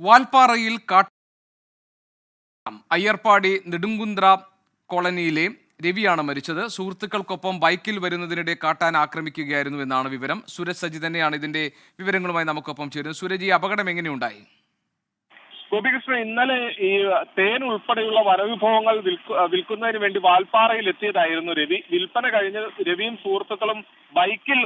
വാൽപ്പാറയിൽ അയ്യർപ്പാടി നെടുങ്കുന്ത്ര കോളനിയിലെ രവിയാണ് മരിച്ചത്. സുഹൃത്തുക്കൾക്കൊപ്പം ബൈക്കിൽ വരുന്നതിനിടെ കാട്ടാന ആക്രമിക്കുകയായിരുന്നു എന്നാണ് വിവരം. സുരജ് സജി തന്നെയാണ് ഇതിന്റെ വിവരങ്ങളുമായി നമുക്കൊപ്പം ചേരുന്നത്. സുരജ്, ഈ അപകടം എങ്ങനെയുണ്ടായി? ഗോപികൃഷ്ണൻ, ഇന്നലെ ഈ തേൻ ഉൾപ്പെടെയുള്ള വനവിഭവങ്ങൾ വിൽക്കുന്നതിന് വേണ്ടി വാൽപ്പാറയിൽ എത്തിയതായിരുന്നു രവി. വിൽപ്പന കഴിഞ്ഞ് രവിയും സുഹൃത്തുക്കളും ബൈക്കിൽ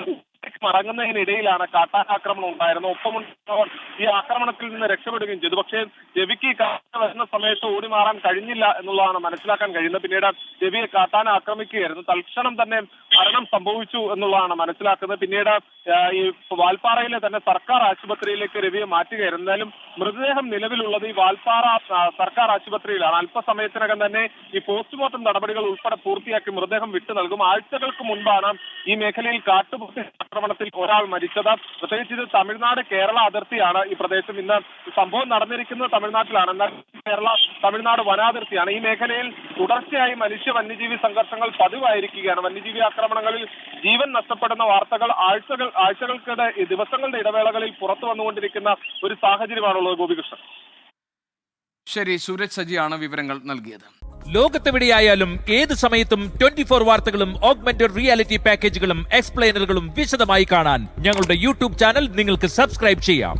മടങ്ങുന്നതിനിടയിലാണ് കാട്ടാനാക്രമണം ഉണ്ടായിരുന്നത്. ഒപ്പമുണ്ടായവർ ഈ ആക്രമണത്തിൽ നിന്ന് രക്ഷപ്പെടുകയും ചെയ്തു. പക്ഷേ രവിക്ക് കാട്ടാന വരുന്ന സമയത്ത് ഓടി മാറാൻ കഴിഞ്ഞില്ല എന്നുള്ളതാണ് മനസ്സിലാക്കാൻ കഴിയുന്നത്. പിന്നീട് രവിയെ കാട്ടാന ആക്രമിക്കുകയായിരുന്നു. തൽക്ഷണം തന്നെ മരണം സംഭവിച്ചു എന്നുള്ളതാണ് മനസ്സിലാക്കുന്നത്. പിന്നീട് ഈ വാൽപ്പാറയിലെ തന്നെ സർക്കാർ ആശുപത്രിയിലേക്ക് രവിയെ മാറ്റുകയായിരുന്നു. എന്നാലും മൃതദേഹം നിലവിലുള്ളത് ഈ വാൽപ്പാറ സർക്കാർ ആശുപത്രിയിലാണ്. അല്പസമയത്തിനകം തന്നെ ഈ പോസ്റ്റ്മോർട്ടം നടപടികൾ ഉൾപ്പെടെ പൂർത്തിയാക്കി മൃതദേഹം വിട്ടു നൽകും. ആഴ്ചകൾക്ക് മുൻപാണ് ഈ മേഖലയിൽ കാട്ടുപോത്ത് ആക്രമണത്തിൽ ഒരാൾ മരിച്ചത്. പ്രത്യേകിച്ച് ഇത് തമിഴ്നാട് കേരള അതിർത്തിയാണ് ഈ പ്രദേശം. ഇന്ന് സംഭവം നടന്നിരിക്കുന്നത് തമിഴ്നാട്ടിലാണ്. എന്നാൽ കേരള തമിഴ്നാട് വനാതിർത്തിയാണ്. ഈ മേഖലയിൽ തുടർച്ചയായി മനുഷ്യ വന്യജീവി സംഘർഷങ്ങൾ പതിവായിരിക്കുകയാണ്. വന്യജീവി ആക്രമണങ്ങളിൽ ജീവൻ നഷ്ടപ്പെടുന്ന വാർത്തകൾ ആഴ്ചകൾക്കിടെ ദിവസങ്ങളുടെ ഇടവേളകളിൽ പുറത്തു വന്നുകൊണ്ടിരിക്കുന്ന ഒരു സാഹചര്യമാണുള്ളത്. ഗോപികൃഷ്ണൻ. ശരി, സൂരജ് സജിയാണ് വിവരങ്ങൾ നൽകിയത്. ലോകത്തെവിടെയായാലും ഏത് സമയത്തും 24 വാർത്തകളും ഓഗ്മെന്റഡ് റിയാലിറ്റി പാക്കേജുകളും എക്സ്പ്ലെയിനറുകളും വിശദമായി കാണാൻ ഞങ്ങളുടെ യൂട്യൂബ് ചാനൽ നിങ്ങൾക്ക് സബ്സ്ക്രൈബ് ചെയ്യാം.